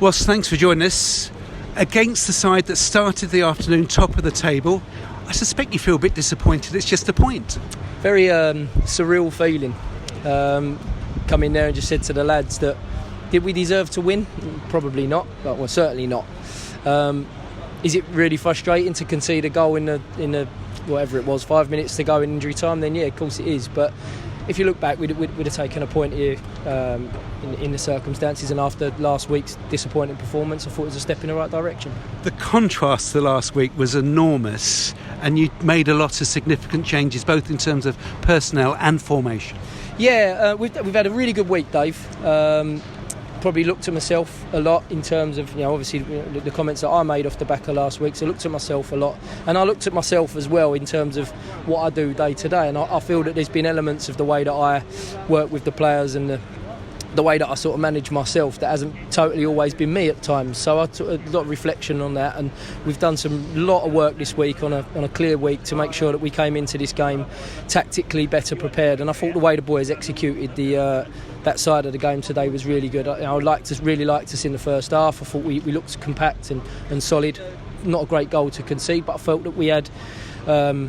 Ross, thanks for joining us. Against the side that started the afternoon top of the table, I suspect you feel a bit disappointed. It's just a point. Very surreal feeling. Come in there and just said to the lads that did we deserve to win? Probably not. Well, certainly not. Is it really frustrating to concede a goal in the whatever it was, 5 minutes to go in injury time? Then yeah, of course it is. But if you look back, we'd have taken a point here in the circumstances, and after last week's disappointing performance, I thought it was a step in the right direction. The contrast to last week was enormous, and you made a lot of significant changes, both in terms of personnel and formation. Yeah, we've had a really good week, Dave. Probably looked at myself a lot in terms of, obviously the comments that I made off the back of last week. So I looked at myself a lot, and I looked at myself as well in terms of what I do day to day. And I feel that there's been elements of the way that I work with the players and the way that I sort of manage myself that hasn't totally always been me at times. So I took a lot of reflection on that, and we've done a lot of work this week on a clear week to make sure that we came into this game tactically better prepared. And I thought the way the boys executed that side of the game today was really good. I really liked us in the first half. I thought we looked compact and solid. Not a great goal to concede, but I felt that we had a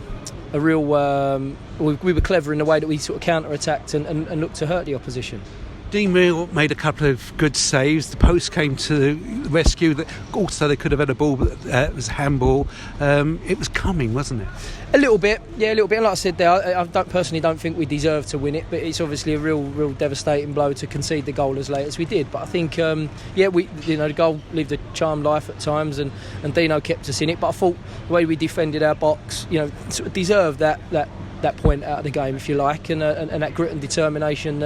real. We were clever in the way that we sort of counter-attacked and looked to hurt the opposition. Dean Real made a couple of good saves. The post came to the rescue. Also, they could have had a ball, but it was handball. It was coming, wasn't it? A little bit. And like I said there, I personally don't think we deserve to win it, but it's obviously a real devastating blow to concede the goal as late as we did. But I think, the goal lived a charmed life at times, and Dino kept us in it. But I thought the way we defended our box, sort of deserved that point out of the game, if you like, and that grit and determination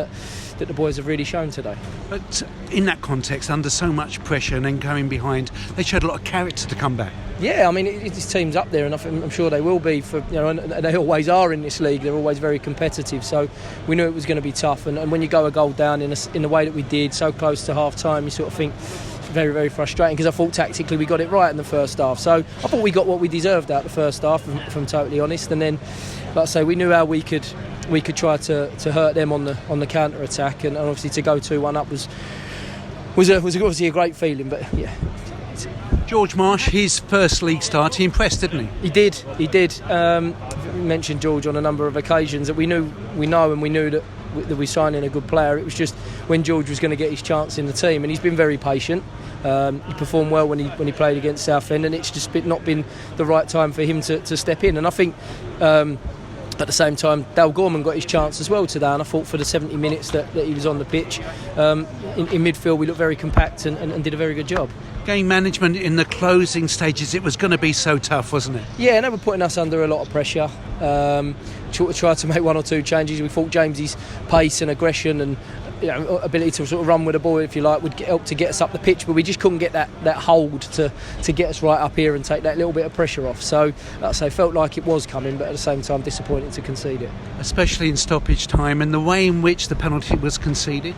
that the boys have really shown today. But in that context, under so much pressure and then going behind, they showed a lot of character to come back. Yeah, I mean, this team's up there, and I'm sure they will be. And they always are in this league. They're always very competitive. So we knew it was going to be tough. And when you go a goal down in the way that we did, so close to half time, you sort of think it's very, very frustrating, because I thought tactically we got it right in the first half. So I thought we got what we deserved out the first half, if I'm totally honest. And then, like I say, we knew how we could try to hurt them on the counter attack, and obviously to go 2-1 up was obviously a great feeling. But yeah. George Marsh, his first league start, he impressed, didn't he? He did. We mentioned George on a number of occasions that we knew that we're signing a good player. It was just when George was going to get his chance in the team, and he's been very patient. He performed well when he played against Southend, and it's just not been the right time for him to step in. And I think at the same time, Dale Gorman got his chance as well today, and I thought for the 70 minutes that he was on the pitch, in midfield we looked very compact and did a very good job. Game management in the closing stages, it was going to be so tough, wasn't it? Yeah, and they were putting us under a lot of pressure. Tried to make one or two changes. We thought James's pace and aggression and ability to sort of run with the ball, if you like, would help to get us up the pitch, but we just couldn't get that hold to get us right up here and take that little bit of pressure off. So, like I say, felt like it was coming, but at the same time disappointing to concede it. Especially in stoppage time, and the way in which the penalty was conceded.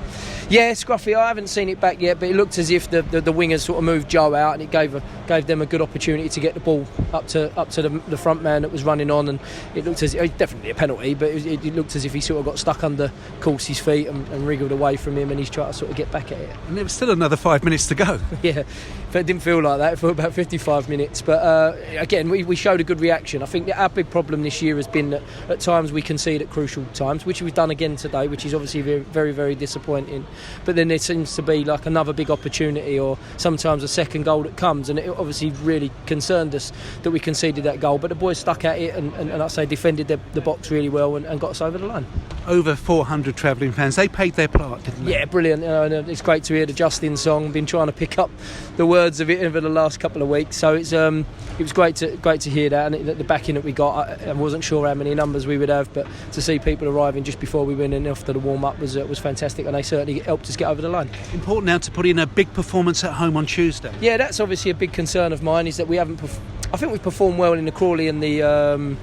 Yeah, scruffy. I haven't seen it back yet, but it looked as if the wingers sort of moved Joe out, and it gave them a good opportunity to get the ball up to the front man that was running on, and it looked as definitely a penalty, but it looked as if he sort of got stuck under Courcy's feet and wriggled away from him, and he's trying to sort of get back at it. And there was still another 5 minutes to go. Yeah, but it didn't feel like that. It felt about 55 minutes. But again, we showed a good reaction. I think that our big problem this year has been that at times we concede at crucial times, which we've done again today, which is obviously very, very, very disappointing. But then there seems to be like another big opportunity, or sometimes a second goal that comes, and it obviously really concerned us that we conceded that goal. But the boys stuck at it and like I say, defended the box really well and got us over the line. Over 400 travelling fans, they paid their part, didn't they? Yeah, brilliant. And it's great to hear the Justin song. Been trying to pick up the words of it over the last couple of weeks, so it was great to hear that, and the backing that we got. I wasn't sure how many numbers we would have, but to see people arriving just before we went in after the warm up was fantastic, and they certainly helped us get over the line. Important now to put in a big performance at home on Tuesday. Yeah, that's obviously a big concern of mine, is that we haven't. I think we've performed well in the Crawley and the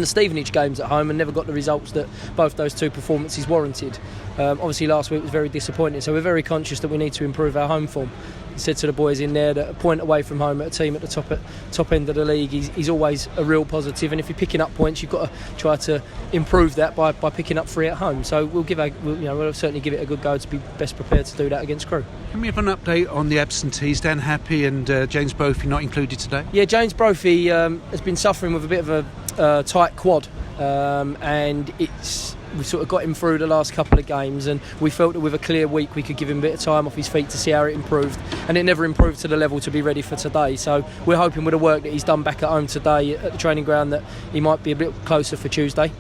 Stevenage games at home, and never got the results that both those two performances warranted. Obviously last week was very disappointing, so we're very conscious that we need to improve our home form. said to the boys in there that a point away from home at a team at the top end of the league is always a real positive, and if you're picking up points, you've got to try to improve that by picking up 3 at home. So we'll certainly give it a good go to be best prepared to do that against Crewe. Can we have an update on the absentees? Dan Happy and James Brophy not included today? Yeah, James Brophy has been suffering with a bit of a tight quad, and we sort of got him through the last couple of games, and we felt that with a clear week we could give him a bit of time off his feet to see how it improved, and it never improved to the level to be ready for today. So we're hoping with the work that he's done back at home today at the training ground that he might be a bit closer for Tuesday.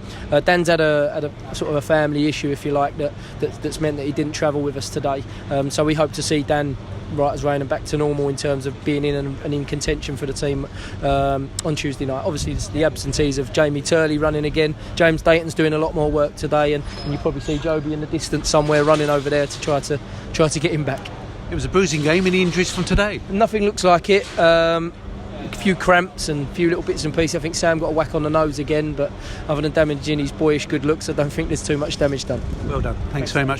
Dan's had a sort of a family issue, if you like, that's meant that he didn't travel with us today. So we hope to see Dan right as rain and back to normal in terms of being in and in contention for the team on Tuesday night. Obviously the absentees of Jamie Turley running again. James Dayton's doing a lot more work today, and you probably see Joby in the distance somewhere running over there to try to get him back. It was a bruising game. Any injuries from today? Nothing looks like it. A few cramps and a few little bits and pieces. I think Sam got a whack on the nose again, but other than damaging his boyish good looks, I don't think there's too much damage done. Well done. Thanks very much.